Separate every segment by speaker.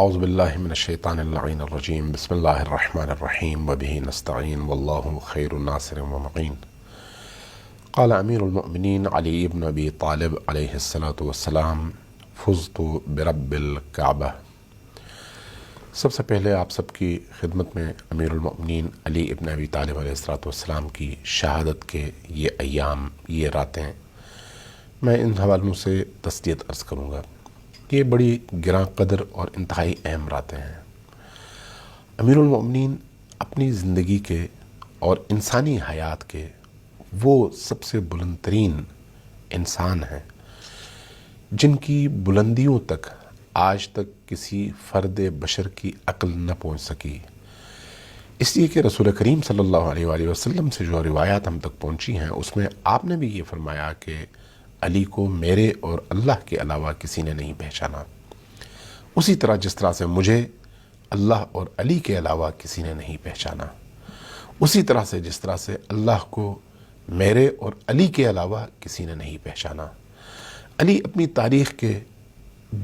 Speaker 1: اعوذ باللہ من الشیطان اللعین الرجیم بسم اللہ الرحمن الرحیم وبہ نستعین واللہ خیر ناصر ومعین۔ قال امیر المؤمنین علی بن ابی طالب علیہ الصلاۃ والسلام فزت برب الکعبہ۔ سب سے پہلے آپ سب کی خدمت میں امیر المؤمنین علی ابن ابی طالب علیہ الصلاۃ والسلام کی شہادت کے یہ ایام، یہ راتیں، میں ان حوالوں سے تسلیت عرض کروں گا۔ یہ بڑی گراں قدر اور انتہائی اہم راتیں ہیں۔ امیر المؤمنین اپنی زندگی کے اور انسانی حیات کے وہ سب سے بلند ترین انسان ہیں جن کی بلندیوں تک آج تک کسی فرد بشر کی عقل نہ پہنچ سکی، اس لیے کہ رسول کریم صلی اللہ علیہ وآلہ وسلم سے جو روایات ہم تک پہنچی ہیں اس میں آپ نے بھی یہ فرمایا کہ علی کو میرے اور اللہ کے علاوہ کسی نے نہیں پہچانا، اسی طرح جس طرح سے مجھے اللہ اور علی کے علاوہ کسی نے نہیں پہچانا، اسی طرح سے جس طرح سے اللہ کو میرے اور علی کے علاوہ کسی نے نہیں پہچانا۔ علی اپنی تاریخ کے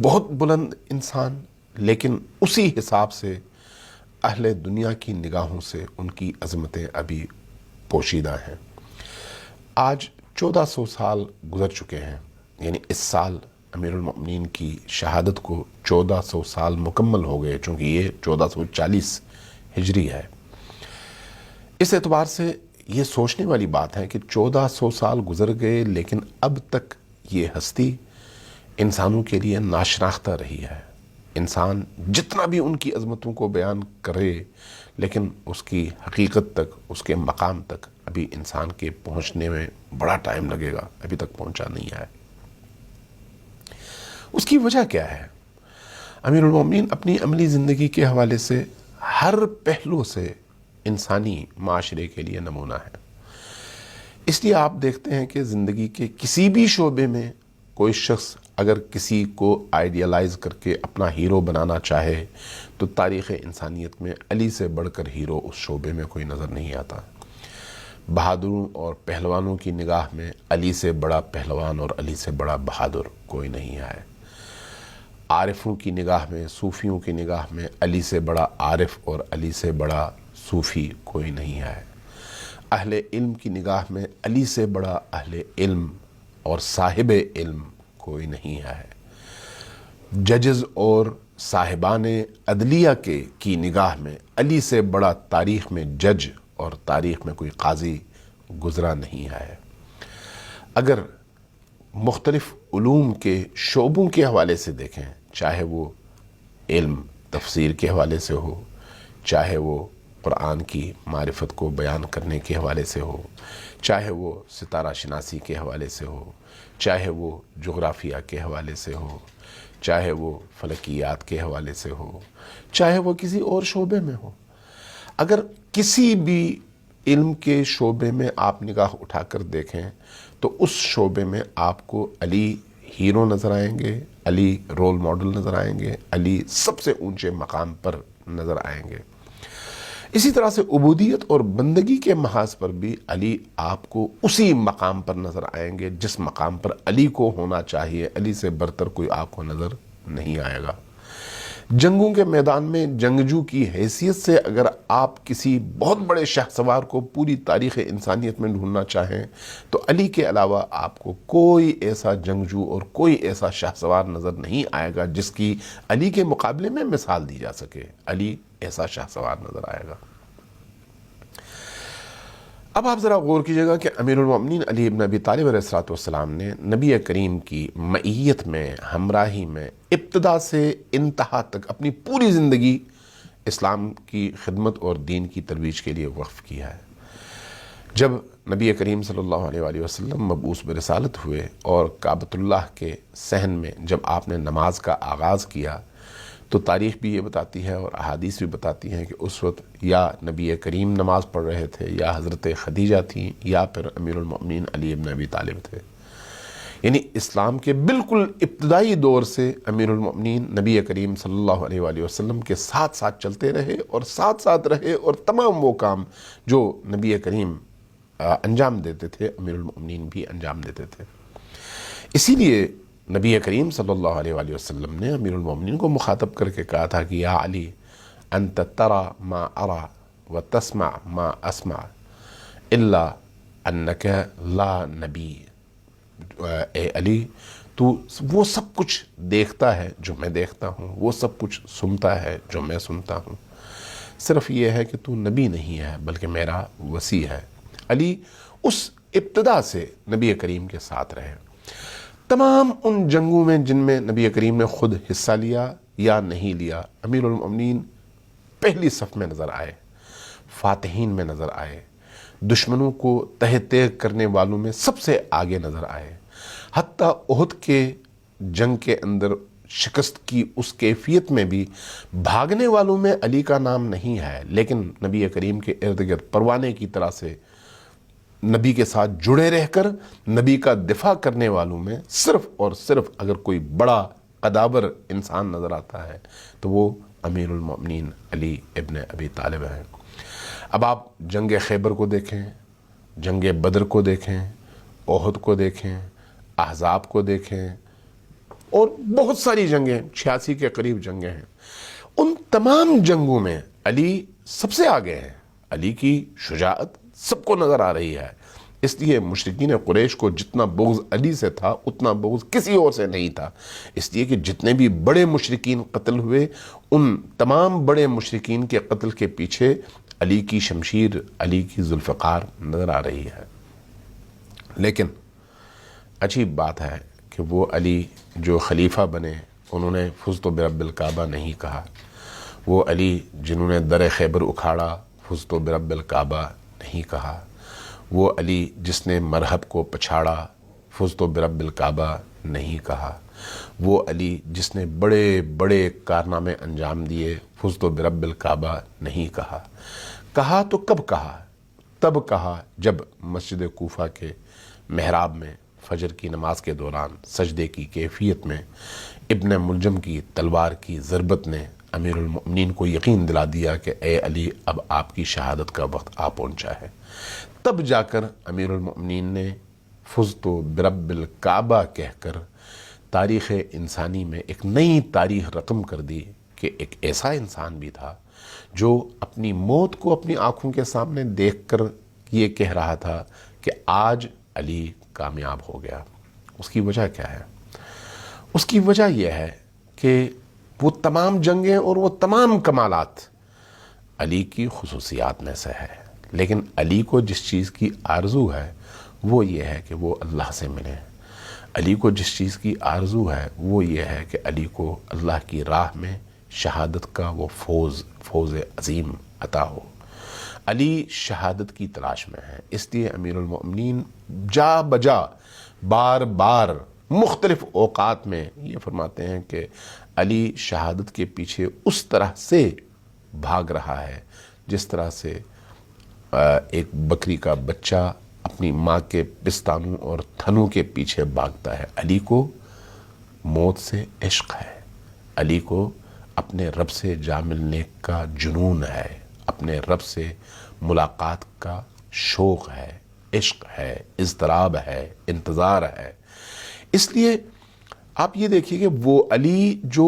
Speaker 1: بہت بلند انسان، لیکن اسی حساب سے اہل دنیا کی نگاہوں سے ان کی عظمتیں ابھی پوشیدہ ہیں۔ آج 1400 سال گزر چکے ہیں، یعنی اس سال امیر المؤمنین کی شہادت کو 1400 سال مکمل ہو گئے، چونکہ یہ 1440 ہجری ہے۔ اس اعتبار سے یہ سوچنے والی بات ہے کہ 1400 سال گزر گئے لیکن اب تک یہ ہستی انسانوں کے لیے ناشناختہ رہی ہے۔ انسان جتنا بھی ان کی عظمتوں کو بیان کرے لیکن اس کی حقیقت تک، اس کے مقام تک ابھی انسان کے پہنچنے میں بڑا ٹائم لگے گا، ابھی تک پہنچا نہیں ہے۔ اس کی وجہ کیا ہے؟ امیر المؤمنین اپنی عملی زندگی کے حوالے سے ہر پہلو سے انسانی معاشرے کے لیے نمونہ ہے۔ اس لیے آپ دیکھتے ہیں کہ زندگی کے کسی بھی شعبے میں کوئی شخص اگر کسی کو آئیڈیالائز کر کے اپنا ہیرو بنانا چاہے تو تاریخ انسانیت میں علی سے بڑھ کر ہیرو اس شعبے میں کوئی نظر نہیں آتا۔ بہادروں اور پہلوانوں کی نگاہ میں علی سے بڑا پہلوان اور علی سے بڑا بہادر کوئی نہیں ہے۔ عارفوں کی نگاہ میں، صوفیوں کی نگاہ میں علی سے بڑا عارف اور علی سے بڑا صوفی کوئی نہیں ہے۔ اہل علم کی نگاہ میں علی سے بڑا اہل علم اور صاحب علم کوئی نہیں ہے۔ ججز اور صاحبان عدلیہ کی نگاہ میں علی سے بڑا تاریخ میں جج اور تاریخ میں کوئی قاضی گزرا نہیں ہے۔ اگر مختلف علوم کے شعبوں کے حوالے سے دیکھیں، چاہے وہ علم تفسیر کے حوالے سے ہو، چاہے وہ قرآن کی معرفت کو بیان کرنے کے حوالے سے ہو، چاہے وہ ستارہ شناسی کے حوالے سے ہو، چاہے وہ جغرافیہ کے حوالے سے ہو، چاہے وہ فلکیات کے حوالے سے ہو، چاہے وہ کسی اور شعبے میں ہو، اگر کسی بھی علم کے شعبے میں آپ نگاہ اٹھا کر دیکھیں تو اس شعبے میں آپ کو علی ہیرو نظر آئیں گے، علی رول ماڈل نظر آئیں گے، علی سب سے اونچے مقام پر نظر آئیں گے۔ اسی طرح سے عبودیت اور بندگی کے محاذ پر بھی علی آپ کو اسی مقام پر نظر آئیں گے جس مقام پر علی کو ہونا چاہیے۔ علی سے برتر کوئی آپ کو نظر نہیں آئے گا۔ جنگوں کے میدان میں جنگجو کی حیثیت سے اگر آپ کسی بہت بڑے شاہ سوار کو پوری تاریخ انسانیت میں ڈھونڈنا چاہیں تو علی کے علاوہ آپ کو کوئی ایسا جنگجو اور کوئی ایسا شاہ سوار نظر نہیں آئے گا جس کی علی کے مقابلے میں مثال دی جا سکے۔ علی ایسا شاہ سوار نظر آئے گا۔ اب آپ ذرا غور کیجئے گا کہ امیر المؤمنین علی ابن ابی طالب علیہ الصلوۃ والسلام نے نبی کریم کی معیت میں، ہمراہی میں، ابتدا سے انتہا تک اپنی پوری زندگی اسلام کی خدمت اور دین کی ترویج کے لیے وقف کیا ہے۔ جب نبی کریم صلی اللہ علیہ وآلہ وسلم مبعوث برسالت ہوئے اور کعبۃ اللہ کے صحن میں جب آپ نے نماز کا آغاز کیا تو تاریخ بھی یہ بتاتی ہے اور احادیث بھی بتاتی ہیں کہ اس وقت یا نبی کریم نماز پڑھ رہے تھے، یا حضرت خدیجہ تھیں، یا پھر امیر المؤمنین علی ابن ابی طالب تھے۔ یعنی اسلام کے بالکل ابتدائی دور سے امیر المؤمنین نبی کریم صلی اللہ علیہ وآلہ وسلم کے ساتھ ساتھ چلتے رہے اور ساتھ ساتھ رہے، اور تمام وہ کام جو نبی کریم انجام دیتے تھے امیر المؤمنین بھی انجام دیتے تھے۔ اسی لیے نبی کریم صلی اللہ علیہ وآلہ وسلم نے امیر المومنین کو مخاطب کر کے کہا تھا کہ یا علی انت ترى ما ارى وتسمع ما اسمع الا انک لا نبی، اے علی تو وہ سب کچھ دیکھتا ہے جو میں دیکھتا ہوں، وہ سب کچھ سنتا ہے جو میں سنتا ہوں، صرف یہ ہے کہ تو نبی نہیں ہے بلکہ میرا وصی ہے۔ علی اس ابتدا سے نبی کریم کے ساتھ رہے، تمام ان جنگوں میں جن میں نبی کریم نے خود حصہ لیا یا نہیں لیا، امیر المومنین پہلی صف میں نظر آئے، فاتحین میں نظر آئے، دشمنوں کو تہ تیغ کرنے والوں میں سب سے آگے نظر آئے، حتیٰ احد کے جنگ کے اندر شکست کی اس کیفیت میں بھی بھاگنے والوں میں علی کا نام نہیں ہے، لیکن نبی کریم کے ارد گرد پروانے کی طرح سے نبی کے ساتھ جڑے رہ کر نبی کا دفاع کرنے والوں میں صرف اور صرف اگر کوئی بڑا قداور انسان نظر آتا ہے تو وہ امیر المومنین علی ابن ابی طالب ہیں۔ اب آپ جنگ خیبر کو دیکھیں، جنگ بدر کو دیکھیں، احد کو دیکھیں، احزاب کو دیکھیں، اور بہت ساری جنگیں، 86 کے قریب جنگیں ہیں، ان تمام جنگوں میں علی سب سے آگے ہیں، علی کی شجاعت سب کو نظر آ رہی ہے۔ اس لیے مشرکین قریش کو جتنا بغض علی سے تھا اتنا بغض کسی اور سے نہیں تھا، اس لیے کہ جتنے بھی بڑے مشرکین قتل ہوئے ان تمام بڑے مشرکین کے قتل کے پیچھے علی کی شمشیر، علی کی ذوالفقار نظر آ رہی ہے۔ لیکن عجیب بات ہے کہ وہ علی جو خلیفہ بنے انہوں نے فزت برب الکعبہ نہیں کہا، وہ علی جنہوں نے در خیبر اکھاڑا فزت برب الکعبہ نہیں کہا، وہ علی جس نے مرحب کو پچھاڑا فزت برب الکعبہ نہیں کہا، وہ علی جس نے بڑے بڑے کارنامے انجام دیے فزت برب الکعبہ نہیں کہا۔ کہا تو کب کہا؟ تب کہا جب مسجد کوفہ کے محراب میں فجر کی نماز کے دوران سجدے کی کیفیت میں ابن ملجم کی تلوار کی ضربت نے امیر المؤمنین کو یقین دلا دیا کہ اے علی اب آپ کی شہادت کا وقت آ پہنچا ہے، تب جا کر امیر المؤمنین نے فزت برب الکعبہ کہہ کر تاریخ انسانی میں ایک نئی تاریخ رقم کر دی کہ ایک ایسا انسان بھی تھا جو اپنی موت کو اپنی آنکھوں کے سامنے دیکھ کر یہ کہہ رہا تھا کہ آج علی کامیاب ہو گیا۔ اس کی وجہ کیا ہے؟ اس کی وجہ یہ ہے کہ وہ تمام جنگیں اور وہ تمام کمالات علی کی خصوصیات میں سے ہے، لیکن علی کو جس چیز کی آرزو ہے وہ یہ ہے کہ وہ اللہ سے ملے، علی کو جس چیز کی آرزو ہے وہ یہ ہے کہ علی کو اللہ کی راہ میں شہادت کا وہ فوز عظیم عطا ہو۔ علی شہادت کی تلاش میں ہے، اس لیے امیر المؤمنین جا بجا بار بار مختلف اوقات میں یہ فرماتے ہیں کہ علی شہادت کے پیچھے اس طرح سے بھاگ رہا ہے جس طرح سے ایک بکری کا بچہ اپنی ماں کے پستانوں اور تھنوں کے پیچھے بھاگتا ہے۔ علی کو موت سے عشق ہے، علی کو اپنے رب سے جا ملنے کا جنون ہے، اپنے رب سے ملاقات کا شوق ہے، عشق ہے، اضطراب ہے، انتظار ہے۔ اس لیے آپ یہ دیکھیے کہ وہ علی جو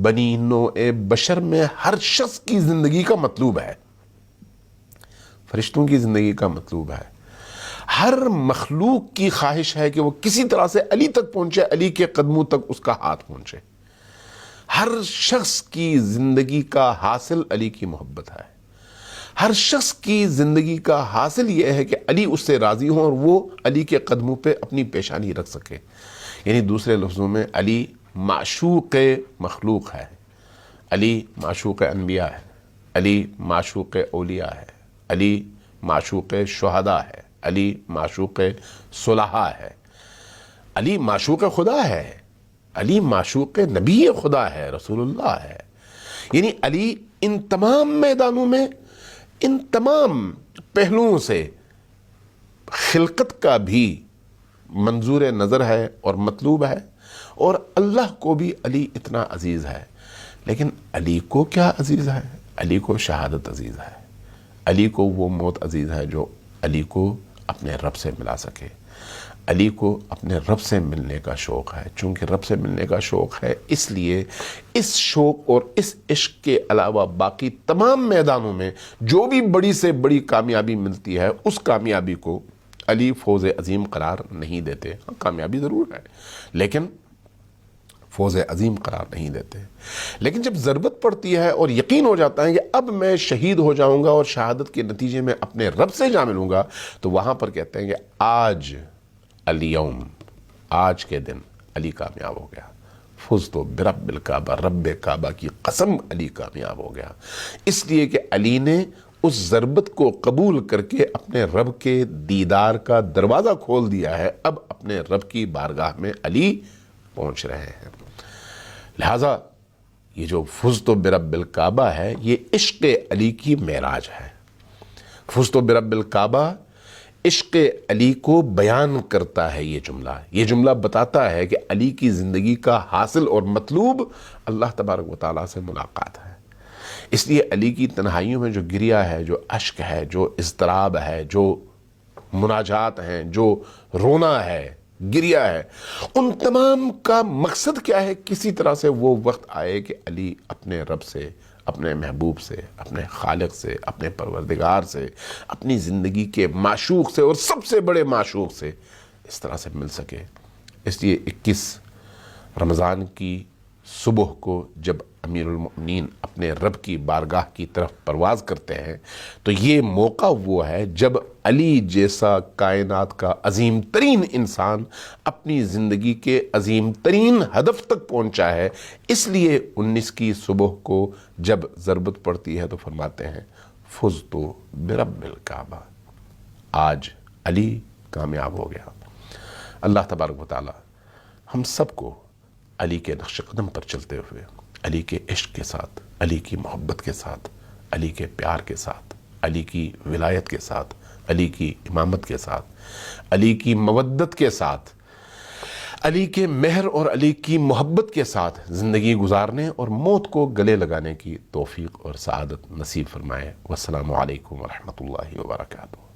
Speaker 1: بنی نوع بشر میں ہر شخص کی زندگی کا مطلوب ہے، فرشتوں کی زندگی کا مطلوب ہے، ہر مخلوق کی خواہش ہے کہ وہ کسی طرح سے علی تک پہنچے، علی کے قدموں تک اس کا ہاتھ پہنچے۔ ہر شخص کی زندگی کا حاصل علی کی محبت ہے، ہر شخص کی زندگی کا حاصل یہ ہے کہ علی اس سے راضی ہوں اور وہ علی کے قدموں پہ اپنی پیشانی رکھ سکے۔ یعنی دوسرے لفظوں میں علی معشوق مخلوق ہے، علی معشوق انبیاء ہے، علی معشوق اولیاء ہے، علی معشوق شہداء ہے، علی معشوق صلحاء ہے، علی معشوق خدا ہے، علی معشوق نبی خدا ہے، رسول اللہ ہے۔ یعنی علی ان تمام میدانوں میں، ان تمام پہلوؤں سے خلقت کا بھی منظور نظر ہے اور مطلوب ہے، اور اللہ کو بھی علی اتنا عزیز ہے۔ لیکن علی کو کیا عزیز ہے؟ علی کو شہادت عزیز ہے، علی کو وہ موت عزیز ہے جو علی کو اپنے رب سے ملا سکے، علی کو اپنے رب سے ملنے کا شوق ہے. چونکہ رب سے ملنے کا شوق ہے اس لیے اس شوق اور اس عشق کے علاوہ باقی تمام میدانوں میں جو بھی بڑی سے بڑی کامیابی ملتی ہے اس کامیابی کو علی فوز عظیم قرار نہیں دیتے. ہاں کامیابی ضرور ہے لیکن فوز عظیم قرار نہیں دیتے. لیکن جب ضرورت پڑتی ہے اور یقین ہو جاتا ہے کہ اب میں شہید ہو جاؤں گا اور شہادت کے نتیجے میں اپنے رب سے جا ملوں گا تو وہاں پر کہتے ہیں کہ آج الیوم، آج کے دن علی کامیاب ہو گیا. فزت برب الکعبہ، رب کعبہ کی قسم علی کامیاب ہو گیا. اس لیے کہ علی نے اس ضربت کو قبول کر کے اپنے رب کے دیدار کا دروازہ کھول دیا ہے. اب اپنے رب کی بارگاہ میں علی پہنچ رہے ہیں. لہذا یہ جو فزت برب الکعبہ ہے یہ عشق علی کی معراج ہے. فزت برب الکعبہ عشق علی کو بیان کرتا ہے. یہ جملہ بتاتا ہے کہ علی کی زندگی کا حاصل اور مطلوب اللہ تبارک و تعالیٰ سے ملاقات ہے. اس لیے علی کی تنہائیوں میں جو گریہ ہے، جو اشک ہے، جو اضطراب ہے، جو مناجات ہیں، جو رونا ہے، گریہ ہے، ان تمام کا مقصد کیا ہے؟ کسی طرح سے وہ وقت آئے کہ علی اپنے رب سے، اپنے محبوب سے، اپنے خالق سے، اپنے پروردگار سے، اپنی زندگی کے معشوق سے اور سب سے بڑے معشوق سے اس طرح سے مل سکے. اس لیے 21 رمضان کی صبح کو جب امیر المؤمنین اپنے رب کی بارگاہ کی طرف پرواز کرتے ہیں تو یہ موقع وہ ہے جب علی جیسا کائنات کا عظیم ترین انسان اپنی زندگی کے عظیم ترین ہدف تک پہنچا ہے. اس لیے 19 کی صبح کو جب ضرورت پڑتی ہے تو فرماتے ہیں فزت برب الکعبہ، آج علی کامیاب ہو گیا. اللہ تبارک و تعالی ہم سب کو علی کے نقش قدم پر چلتے ہوئے علی کے عشق کے ساتھ، علی کی محبت کے ساتھ، علی کے پیار کے ساتھ، علی کی ولایت کے ساتھ، علی کی امامت کے ساتھ، علی کی مودت کے ساتھ، علی کے مہر اور علی کی محبت کے ساتھ زندگی گزارنے اور موت کو گلے لگانے کی توفیق اور سعادت نصیب فرمائے. والسلام علیکم ورحمۃ اللہ وبرکاتہ.